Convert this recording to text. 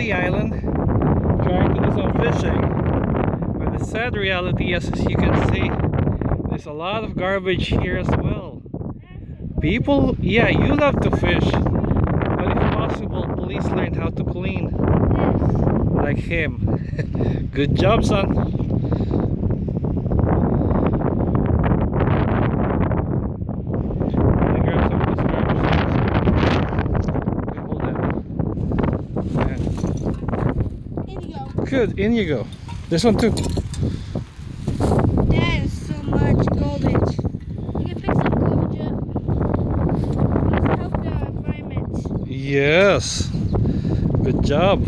lovely island trying to do some fishing. But the sad reality is, as you can see, there's a lot of garbage here as well. People, yeah, you love to fish, but if possible, please learn how to clean like him. Good job, son. Good, in you go. This one too. That is so much garbage. You can pick some garbage up. Let's help the environment. Yes. Good job.